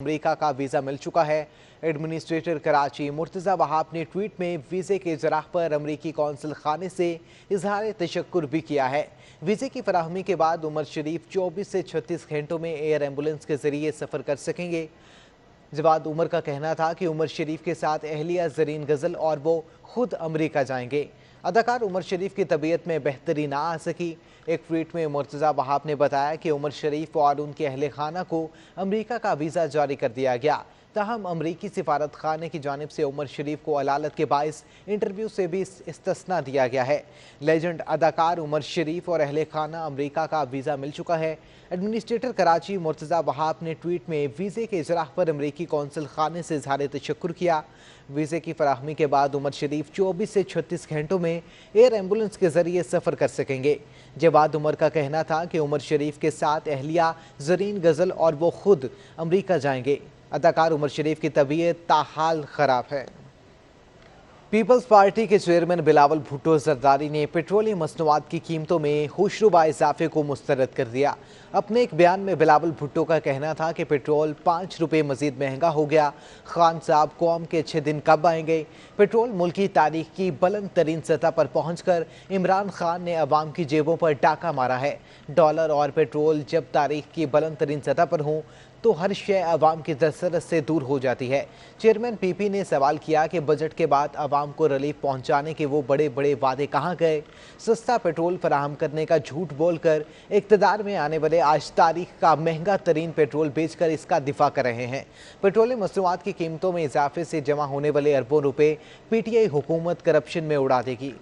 America का visa मिल चुका है। एडमिनिस्ट्रेटर कराची मुर्तजा वहाब ने ट्वीट में वीजे के इजराह पर अमरीकी कौंसल खाने से इजहार तशक्कुर भी किया है। वीजे की फराहमी के बाद उमर शरीफ 24 से 36 घंटों में एयर एम्बुलेंस के जरिए सफर कर सकेंगे। जवाद उमर का कहना था कि उमर शरीफ के साथ अहलिया जरीन गजल और वो खुद अमेरिका जाएंगे। अदाकार उमर शरीफ की तबीयत में बेहतरी ना आ सकी। एक ट्वीट में मुर्तजा वहाब ने बताया कि उमर शरीफ और उनके अहले खाना को अमेरिका का वीज़ा जारी कर दिया गया। ताहम अमरीकी सिफारत खाने की जानिब से उमर शरीफ को अदालत के बाइस इंटरव्यू से भी इस्तिस्ना दिया गया है। लेजेंड अदाकार उमर शरीफ और अहले खाना अमरीका का वीज़ा मिल चुका है। एडमिनिस्ट्रेटर कराची मुर्तजा वहाब ने ट्वीट में वीज़े के इजराह पर अमरीकी कौंसल खाने से इजहार तशक्कुर किया। वीज़े की फराहमी के बाद उमर शरीफ 24 से 36 घंटों में एयर एम्बुलेंस के जरिए सफ़र कर सकेंगे। जवाद उमर का कहना था कि उमर शरीफ के साथ अहलिया जरीन गजल और वो खुद अमरीका जाएंगे। अदाकार उमर शरीफ की तबीयत ताहाल खराब है। पीपल्स पार्टी के चेयरमैन बिलावल भुट्टो जरदारी ने पेट्रोलियम मसनूआत की कीमतों में होशरुबा इजाफे को मुस्तरद कर दिया। अपने एक बयान में बिलावल भुट्टो का कहना था कि पेट्रोल 5 रुपये मजीद महंगा हो गया। खान साहब कौम के अच्छे दिन कब आएंगे? पेट्रोल मुल्क की तारीख की बुलंद तरीन सतह पर पहुंचकर इमरान खान ने अवाम की जेबों पर डाका मारा है। डॉलर और पेट्रोल जब तारीख की बुलंद तरीन सतह पर हों तो हर शय अवाम की दस्तरस से दूर हो जाती है। चेयरमैन पीपी ने सवाल किया कि बजट के बाद अवाम को रिलीफ पहुंचाने के वो बड़े बड़े वादे कहाँ गए? सस्ता पेट्रोल फराहम करने का झूठ बोलकर इक़्तिदार में आने वाले आज तारीख का महंगा तरीन पेट्रोल बेचकर इसका दिफा कर रहे हैं। पेट्रोलियम मसनूआत की कीमतों में इजाफे से जमा होने वाले अरबों रुपए पीटीआई हुकूमत करप्शन में उड़ा देगी।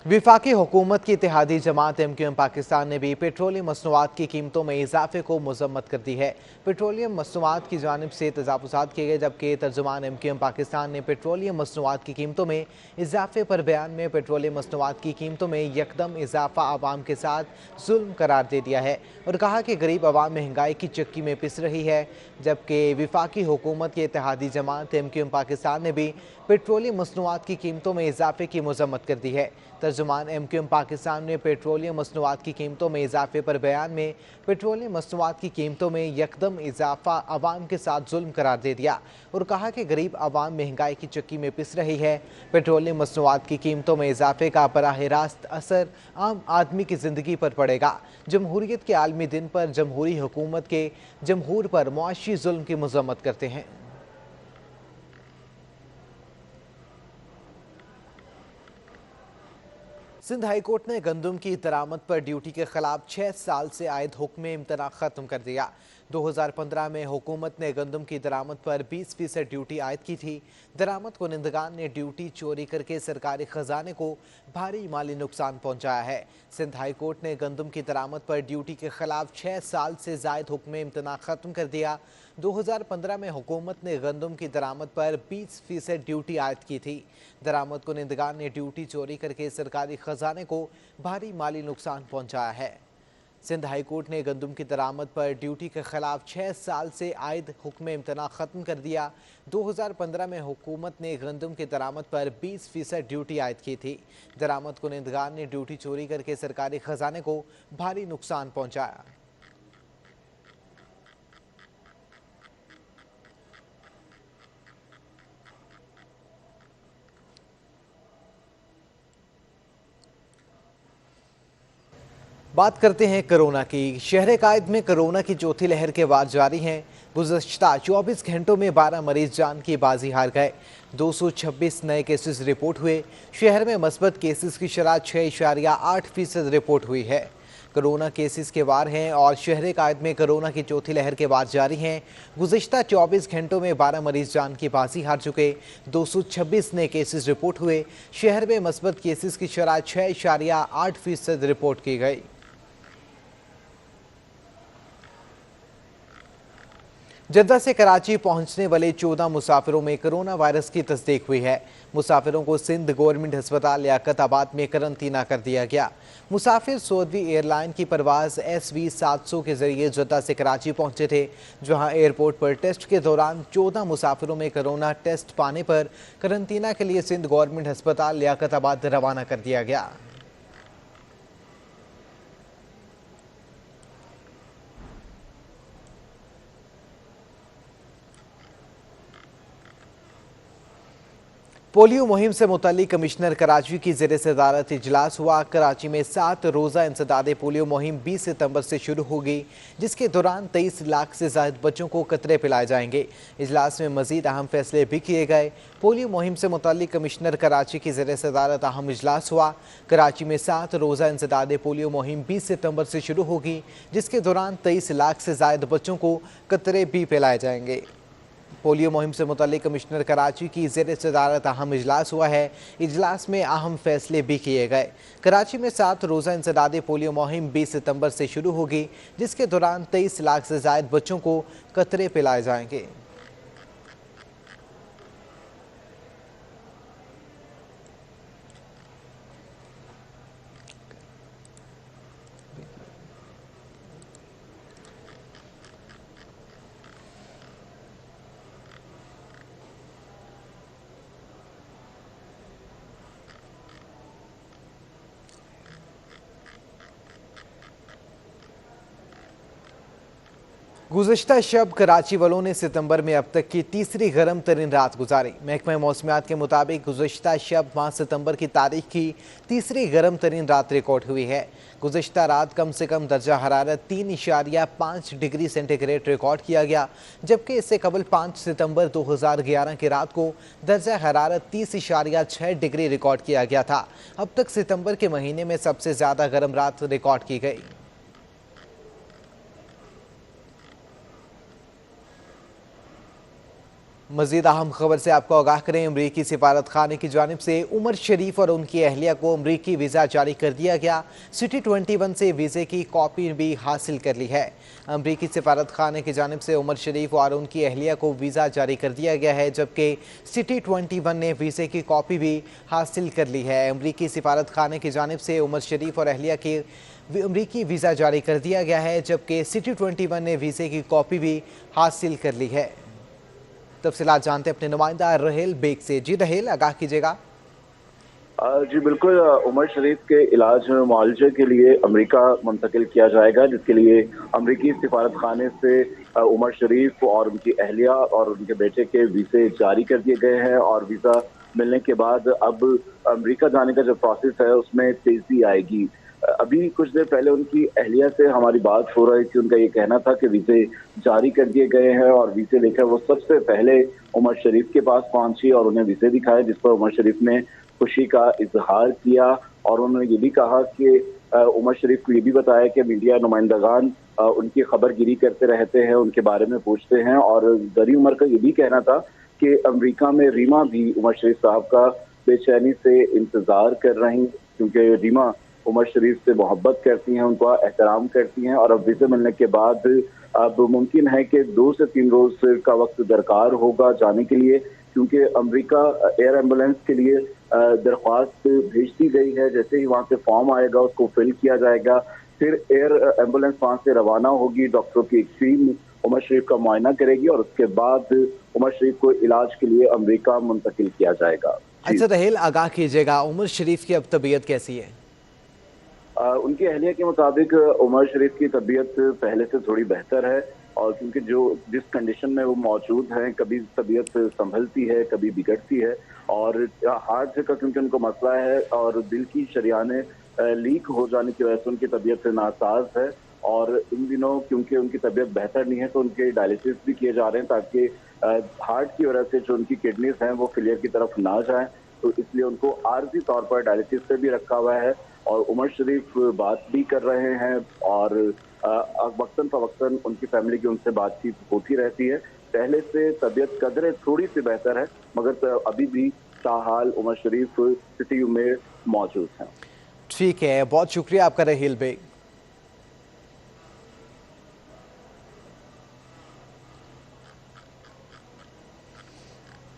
विफाकी हुकूमत की इत्तेहादी जमात MQM पाकिस्तान ने भी पेट्रोलियम मसनूआत की कीमतों में इजाफे को मजम्मत कर दी है। पेट्रोलियम मसनूआत की जानिब से तजावुज़ात किए गए, जबकि तर्जुमान MQM पाकिस्तान ने पेट्रोलियम मसनूआत की कीमतों में इजाफे पर बयान में पेट्रोलियम मसनूआत की कीमतों में यकदम इजाफा आवाम के साथ जुल्म करार दे दिया है और कहा कि गरीब आवाम महंगाई की चक्की में पिस रही है। जबकि विफाकी हुकूमत की इत्तेहादी जमात MQM पाकिस्तान ने भी पेट्रोलियम मसनूआत की कीमतों में इजाफे की मजम्मत कर दी है। तर्जुमान MQM पाकिस्तान ने पेट्रोलियम मसनूआत की कीमतों में इजाफे पर बयान में पेट्रोलियम मसनूआत की कीमतों में यकदम इजाफा आवाम के साथ जुल्म करार दे दिया और कहा कि गरीब आवाम महंगाई की चक्की में पिस रही है। पेट्रोलियम मसनूआत की कीमतों में इजाफे का बराह रास्त असर आम आदमी की जिंदगी पर पड़ेगा। जमहूरियत के आलमी दिन पर जमहूरी हुकूमत के जमहूर पर मुआशी जुल्म की मजम्मत करते हैं। सिंध हाई कोर्ट ने गंदम की दरामद पर ड्यूटी के खिलाफ 6 साल से आयद हुक्म इम्तना खत्म कर दिया। 2015 में हुकूमत ने गंदम की दरामद पर 20% ड्यूटी आयद की थी। दरामद कुनिंदगान ने ड्यूटी चोरी करके सरकारी खजाने को भारी माली नुकसान पहुंचाया है। सिंध हाई कोर्ट ने गंदम की दरामद पर ड्यूटी के खिलाफ 6 साल से जायद हुक्म इम्तना खत्म कर दिया। 2015 में हुकूमत ने गंदम की दरामद पर 20% ड्यूटी आयद की थी। दरामद कुनिंदगान ने ड्यूटी चोरी करके सरकारी खजाने को भारी माली नुकसान पहुंचाया है। सिंध हाई कोर्ट ने गंदम की दरामद पर ड्यूटी के खिलाफ 6 साल से आयद हुक्म इम्तना खत्म कर दिया। 2015 में हुकूमत ने गंदम की दरामद पर 20% ड्यूटी आयद की थी। दरामद कुनिंदगान ने ड्यूटी चोरी करके सरकारी खजाने को भारी नुकसान पहुंचाया। बात करते हैं कोरोना की। शहर कायद में कोरोना की चौथी लहर के वार जारी हैं। गुज़श्ता 24 घंटों में 12 मरीज जान की बाजी हार गए। 226 नए केसेस रिपोर्ट हुए। शहर में मस्बत केसेस की शरह 6.8% रिपोर्ट हुई है। कोरोना केसेस के वार हैं और शहर कायद में कोरोना की चौथी लहर के वार जारी हैं। गुज़श्ता 24 घंटों में 12 मरीज जान की बाजी हार चुके। 226 नए केसेस रिपोर्ट हुए। शहर में मस्बत केसेस की शरह 6.8% रिपोर्ट की गई। जद्दा से कराची पहुंचने वाले 14 मुसाफिरों में कोरोना वायरस की तस्दीक हुई है। मुसाफिरों को सिंध गवर्नमेंट अस्पताल लियाकताबाद में करंतना कर दिया गया। मुसाफिर सऊदी एयरलाइन की परवाज SV 700 के जरिए जद्दा से कराची पहुंचे थे, जहां एयरपोर्ट पर टेस्ट के दौरान 14 मुसाफिरों में कोरोना टेस्ट पाने पर करंतना के लिए सिंध गवर्नमेंट अस्पताल लियाकताबाद रवाना कर दिया गया। पोलियो मुहिम से मुतल्लिक कमिश्नर कराची की ज़ेर सदारत इजलास हुआ। कराची में 7 रोज़ा इंसदादे पोलियो मुहिम 20 सितंबर से शुरू होगी, जिसके दौरान 23 लाख से ज़ायद बच्चों को कतरे पिलाए जाएंगे। इजलास में मजीद अहम फैसले भी किए गए। पोलियो मुहिम से मुतल्लिक कमिश्नर कराची की ज़ेर सदारत अहम इजलास हुआ। कराची में 7 रोज़ा इंसदादे पोलियो मुहिम 20 सितंबर से शुरू होगी, जिसके दौरान 23 लाख से ज़ायद बच्चों को कतरे भी पिलाए जाएंगे। पोलियो मुहिम से मुतल्लिक कमिश्नर कराची की ज़ेर सदारत अहम इजलास हुआ है। इजलास में अहम फैसले भी किए गए। कराची में 7 रोज़ा इंसदादे पोलियो मुहिम 20 सितंबर से शुरू होगी, जिसके दौरान 23 लाख से ज़ायद बच्चों को कतरे पिलाए जाएंगे। गुज़श्ता शब कराची वालों ने सितंबर में अब तक की तीसरी गर्म तरीन रात गुजारी। महकमा मौसमियात के मुताबिक गुज़श्ता शब माह सितंबर की तारीख की तीसरी गर्म तरीन रात रिकॉर्ड हुई है। गुज़श्ता रात कम से कम दर्जा हरारत 3.5 डिग्री सेंटीग्रेड रिकॉर्ड किया गया, जबकि इससे कबल 5 सितंबर 2011 की रात को दर्जा हरारत 30.6 डिग्री रिकॉर्ड किया गया था। अब तक सितंबर के महीने में सबसे ज़्यादा गर्म रात रिकॉर्ड की गई। मजीद अहम खबर से आपको आगाह करें। अमरीकी सिफारत खाने की जानिब से उमर शरीफ और उनकी अहलिया को अमरीकी वीज़ा जारी कर दिया गया। सिटी 21 से वीज़े की कॉपी भी हासिल कर ली है। अमरीकी सिफारत खाने की जानिब से उमर शरीफ और उनकी अहलिया को वीज़ा जारी कर दिया गया है, जबकि सिटी 21 ने वीज़े की कॉपी भी हासिल कर ली है। अमरीकी सिफारत खाने की जानिब से उमर शरीफ और अहलिया की अमरीकी वीज़ा जारी कर दिया गया है, जबकि सिटी 21 ने वीज़े की कॉपी भी हासिल कर ली है। तफसीलात जानते अपने नुमाइंदा रहेल बेग से। जी रहेल, आगाह कीजिएगा। जी बिल्कुल, उमर शरीफ के इलाज में मुआलजे के लिए अमेरिका मुंतकिल किया जाएगा, जिसके लिए अमेरिकी सिफारत खाने से उमर शरीफ और उनकी अहलिया और उनके बेटे के वीज़े जारी कर दिए गए हैं। और वीज़ा मिलने के बाद अब अमेरिका जाने का जो प्रोसेस है उसमें तेजी आएगी। अभी कुछ देर पहले उनकी अहलिया से हमारी बात हो रही थी। उनका ये कहना था कि वीज़े जारी कर दिए गए हैं और वीज़े लेकर वो सबसे पहले उमर शरीफ के पास पहुंची और उन्हें वीज़े दिखाए, जिस पर उमर शरीफ ने खुशी का इजहार किया। और उन्होंने ये भी कहा कि उमर शरीफ को ये भी बताया कि मीडिया नुमाइंदगान उनकी खबरगिरी करते रहते हैं, उनके बारे में पूछते हैं। और दरी उमर का ये भी कहना था कि अमेरिका में रीमा भी उमर शरीफ साहब का बेचैनी से इंतजार कर रही, क्योंकि रीमा उमर शरीफ से मोहब्बत करती हैं, उनका एहतराम करती हैं। और अब वीज़े मिलने के बाद अब मुमकिन है कि 2 से 3 रोज का वक्त दरकार होगा जाने के लिए, क्योंकि अमेरिका एयर एम्बुलेंस के लिए दरख्वास्त भेज दी गई है। जैसे ही वहाँ से फॉर्म आएगा उसको फिल किया जाएगा, फिर एयर एम्बुलेंस वहाँ से रवाना होगी, डॉक्टरों की एक टीम उमर शरीफ का मुआयना करेगी और उसके बाद उमर शरीफ को इलाज के लिए अमेरिका मुंतकिल किया जाएगा। अच्छा रहेल, आगाह कीजिएगा, उमर शरीफ की अब तबीयत कैसी है? उनकी अहलिया के मुताबिक उमर शरीफ की तबीयत पहले से थोड़ी बेहतर है। और क्योंकि जिस कंडीशन में वो मौजूद हैं, कभी तबीयत संभलती है, कभी बिगड़ती है। और हार्ट का क्योंकि उनको मसला है और दिल की शरियानें लीक हो जाने की वजह से उनकी तबीयत नासाज है। और इन दिनों क्योंकि उनकी तबीयत बेहतर नहीं है तो उनके डायलिसिस भी किए जा रहे हैं, ताकि हार्ट की वजह से जो उनकी किडनीज हैं वो फेलियर की तरफ ना जाएं। तो इसलिए उनको आर्जी तौर पर डायलिसिस पे भी रखा हुआ है। और उमर शरीफ बात भी कर रहे हैं और वक्तन फवक्तन उनकी फैमिली की उनसे बातचीत होती रहती है। पहले से तबीयत कदरे थोड़ी सी बेहतर है, मगर अभी भी ताहाल उमर शरीफ सिटी में मौजूद हैं। ठीक है, बहुत शुक्रिया आपका रहेल बेग।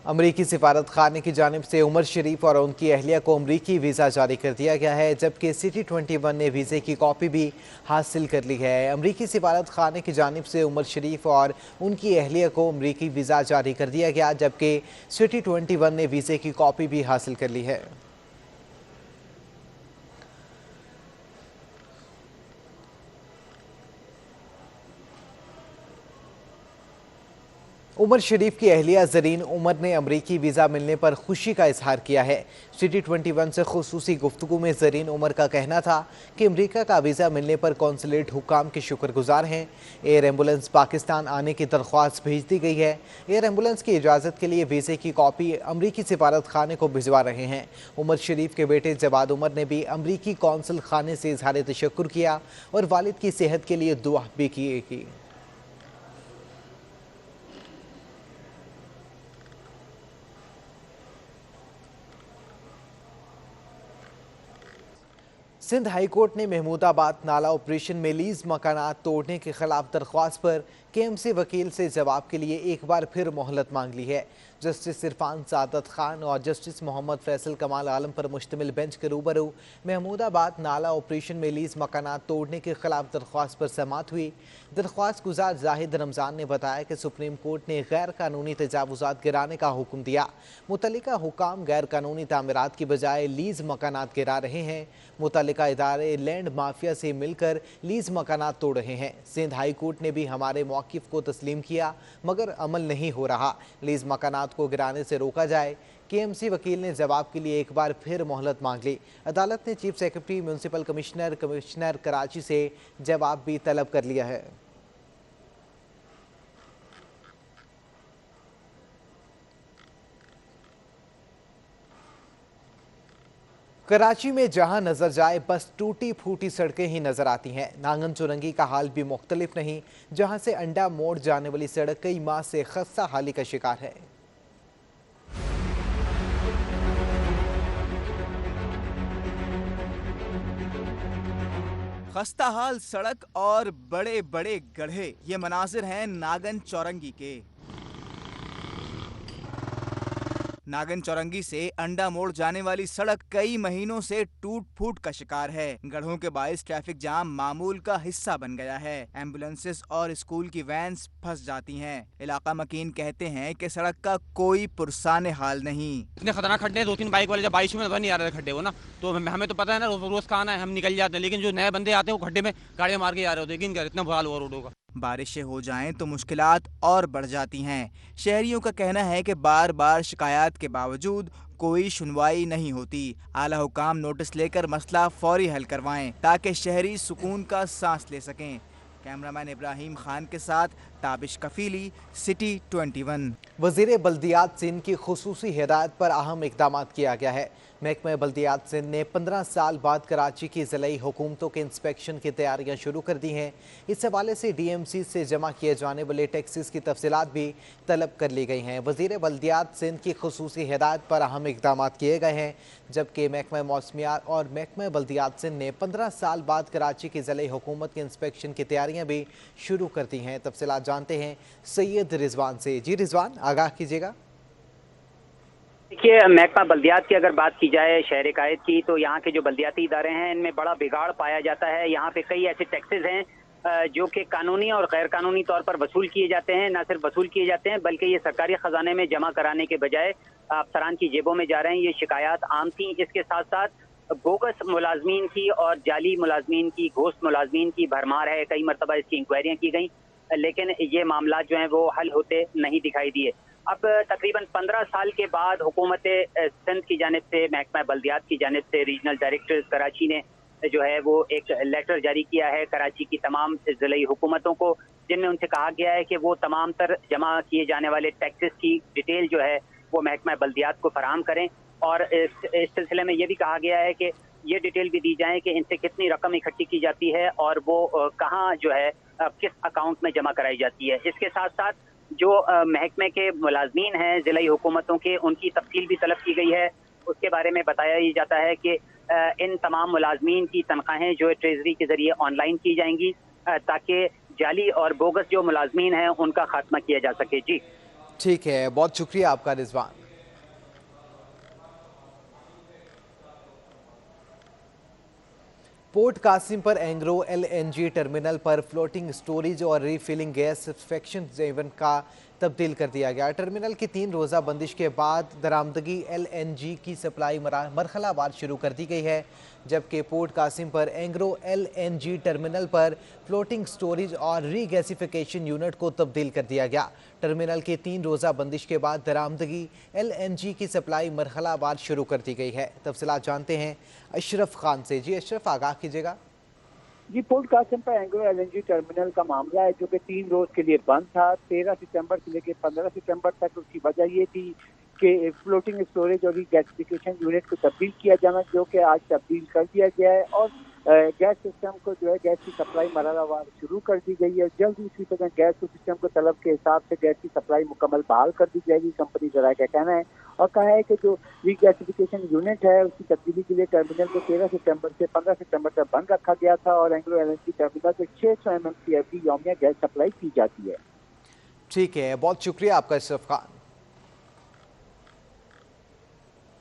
अमरीकी सिफारत खाने की जानिब से उमर शरीफ और उनकी अहलिया को अमरीकी वीज़ा जारी कर दिया गया है, जबकि सिटी 21 ने वीज़े की कॉपी भी हासिल कर ली है। अमरीकी सिफारत खाने की जानिब से उमर शरीफ और उनकी अहलिया को अमरीकी वीज़ा जारी कर दिया गया, जबकि सिटी 21 ने वीज़े की कॉपी भी हासिल कर ली है। उमर शरीफ की अहलिया जरीन उमर ने अमरीकी वीज़ा मिलने पर खुशी का इजहार किया है। सिटी 21 से खुसूसी गुफ्तगू में जरीन उमर का कहना था कि अमरीका का वीज़ा मिलने पर कौंसलेट हुक्काम के शुक्रगुजार हैं। एयर एम्बुलेंस पाकिस्तान आने की दरख्वास्त भेज दी गई है। एयर एम्बुलेंस की इजाज़त के लिए वीज़े की कॉपी अमरीकी सिफारत खाने को भिजवा रहे हैं। उमर शरीफ के बेटे जवाद उमर ने भी अमरीकी कौंसल खाने से इजहार तशक्कुर किया और वालिद की सेहत के लिए दुआ भी की। सिंध हाई कोर्ट ने महमूदाबाद नाला ऑपरेशन में लीज मकानात तोड़ने के खिलाफ दरख्वास्त पर केएमसी वकील से जवाब के लिए एक बार फिर मोहलत मांग ली है। जस्टिस इरफान सादत खान और जस्टिस मोहम्मद फैसल कमाल आलम पर मुश्तमिल बेंच के रूबरू महमूदाबाद नाला ऑपरेशन में लीज मकानात तोड़ने के खिलाफ दरख्वास्त पर समाअत हुई। दरख्वास्त गुजार जाहिद रमजान ने बताया कि सुप्रीम कोर्ट ने गैर कानूनी तजावुजात गिराने का हुक्म दिया। मुतल्लिका हुकाम गैर कानूनी तामीरात की बजाय लीज मकानात गिरा रहे हैं। मुतल्लिका इदारे लैंड माफिया से मिलकर लीज मकानात तोड़ रहे हैं। सिंध हाई कोर्ट ने भी हमारे मौक़िफ़ को तस्लीम किया, मगर अमल नहीं हो रहा। लीज मकानात को गिराने से रोका जाए। केएमसी वकील ने जवाब के लिए एक बार फिर मोहलत मांग ली। अदालत ने chief secretary, municipal commissioner Karachi से जवाब भी तलब कर लिया है। कराची में जहां नजर जाए बस टूटी फूटी सड़कें ही नजर आती हैं। नांगन चुरंगी का हाल भी मुख्तलिफ नहीं, जहां से अंडा मोड़ जाने वाली सड़क कई माह से खस्ता हाली का शिकार है। खस्ता हाल सड़क और बड़े बड़े गड्ढे, ये मनाजिर हैं नागन चौरंगी के। नागन चौरंगी से अंडा मोड़ जाने वाली सड़क कई महीनों से टूट फूट का शिकार है। गड्ढों के बायस ट्रैफिक जाम मामूल का हिस्सा बन गया है। एम्बुलेंसेस और स्कूल की वैन्स फंस जाती हैं। इलाका मकीन कहते हैं कि सड़क का कोई पुरसाने हाल नहीं। इतने खतरनाक खड्डे, 2-3 बाइक वाले जब बारिश में नजर नहीं आ रहे थे खड्डे वो ना, तो हमें तो पता है ना रोज का आना है, हम निकल जाते हैं। लेकिन जो नए बंदे आते हैं वो खड्डे में गाड़ियां मार के आ रहे होते हैं। इतना बुरा हाल हुआ रोडों का। बारिशें हो जाएं तो मुश्किलात और बढ़ जाती हैं। शहरियों का कहना है कि बार बार शिकायत के बावजूद कोई सुनवाई नहीं होती। आला हुकाम नोटिस लेकर मसला फौरी हल करवाएं ताकि शहरी सुकून का सांस ले सकें। कैमरामैन इब्राहिम खान के साथ ताबिश कफीली, सिटी 21। वज़ीर बल्दियात सिंध की खुसूसी हिदायत पर अहम इकदाम किया गया है। महकमा बल्दियात सिंध ने 15 साल बाद कराची की ज़िलाई हुकूमतों के इंस्पेक्शन की तैयारियां शुरू कर दी हैं। इस हवाले से DMC से जमा किए जाने वाले टैक्सेस की तफसीलात भी तलब कर ली गई हैं। वज़ीर बल्दियात सिंध की खुसूसी हिदायत पर अहम इकदाम किए गए हैं, जबकि महकमा मौसमियात और महकमा बल्दियात सिंध ने 15 साल बाद कराची की ज़िलाई हुकूमत के इंस्पेक्शन की तैयारियाँ भी शुरू कर दी हैं। तफसीलात जानते हैं सैयद रिजवान से। जी रिजवान, आगाह कीजिएगा। देखिए, महकमा बल्दियात की अगर बात की जाए शहर कायद की, तो यहाँ के जो बल्दियाती इदारे हैं इनमें बड़ा बिगाड़ पाया जाता है। यहाँ पे कई ऐसे टैक्सेस हैं जो कि कानूनी और गैर कानूनी तौर पर वसूल किए जाते हैं। न सिर्फ वसूल किए जाते हैं बल्कि ये सरकारी खजाने में जमा कराने के बजाय अफसरान की जेबों में जा रहे हैं। ये शिकायत आम थी। इसके साथ साथ बोगस मुलाजमीन की और जाली मुलाजमीन की, घोस्ट मुलाजमीन की भरमार है। कई मरतबा इसकी इंक्वायरियाँ की गई, लेकिन ये मामला जो हैं वो हल होते नहीं दिखाई दिए। अब तकरीबन 15 साल के बाद हुकूमत सिंध की जानिब से, महकमा बल्दियात की जानिब से रीजनल डायरेक्टर कराची ने जो है वो एक लेटर जारी किया है कराची की तमाम ज़िलाई हुकूमतों को, जिनमें उनसे कहा गया है कि वो तमाम तर जमा किए जाने वाले टैक्सेस की डिटेल जो है वो महकमा बल्दियात को फराहम करें। और इस सिलसिले में ये भी कहा गया है कि ये डिटेल भी दी जाए कि इनसे कितनी रकम इकट्ठी की जाती है और वो कहाँ जो है किस अकाउंट में जमा कराई जाती है। इसके साथ साथ जो महकमे के मुलाजमीन हैं ज़िलाई हुकूमतों के, उनकी तफसील भी तलब की गई है। उसके बारे में बताया ही जाता है कि इन तमाम मुलाजमीन की तनख्वाहें जो है ट्रेजरी के जरिए ऑनलाइन की जाएंगी ताकि जाली और बोगस जो मुलाजमीन हैं उनका खात्मा किया जा सके। जी ठीक है, बहुत शुक्रिया आपका रिजवान। पोर्ट कासिम पर एंग्रो एलएनजी टर्मिनल पर फ्लोटिंग स्टोरेज और रीफिलिंग गैस सेक्शन जेवन का तब्दील कर दिया गया। टर्मिनल की 3 रोज़ा बंदिश के बाद दरामदगी एलएनजी की सप्लाई मरहलावार शुरू कर दी गई है, जबकि पोर्ट कासिम पर एंग्रो एलएनजी टर्मिनल पर फ्लोटिंग स्टोरेज और रीगैसिफिकेशन यूनिट को तब्दील कर दिया गया। टर्मिनल की 3 रोज़ा बंदिश के बाद दरामदगी एलएनजी की सप्लाई मरहलावार शुरू कर दी गई है। तफसीलात जानते हैं अशरफ खान से। जी अशरफ, आगाह कीजिएगा। जी, पोर्ट कासिम पर एंग्रो एलएनजी टर्मिनल का मामला है जो कि 3 रोज के लिए बंद था। 13 सितंबर से लेकर 15 सितंबर तक। उसकी वजह ये थी कि फ्लोटिंग स्टोरेज और गैसिफिकेशन यूनिट को तब्दील किया जाना, जो कि आज तब्दील कर दिया गया है और गैस सिस्टम को जो है गैस की सप्लाई मरहलावार शुरू कर दी गई है। जल्द इसी तरह गैस सिस्टम को तलब के हिसाब से गैस की सप्लाई मुकम्मल बहाल कर दी जाएगी, कंपनी जराये का कहना है। और कहा है कि जो रीगैसिफिकेशन यूनिट है उसकी तब्दीली के लिए टर्मिनल को 13 सितंबर से 15 सितंबर तक बंद रखा गया था और एंग्रो एलएनजी टर्मिनल से 600 MMCF की यौमिया गैस सप्लाई की जाती है। ठीक है, बहुत शुक्रिया आपका अशरफ खान।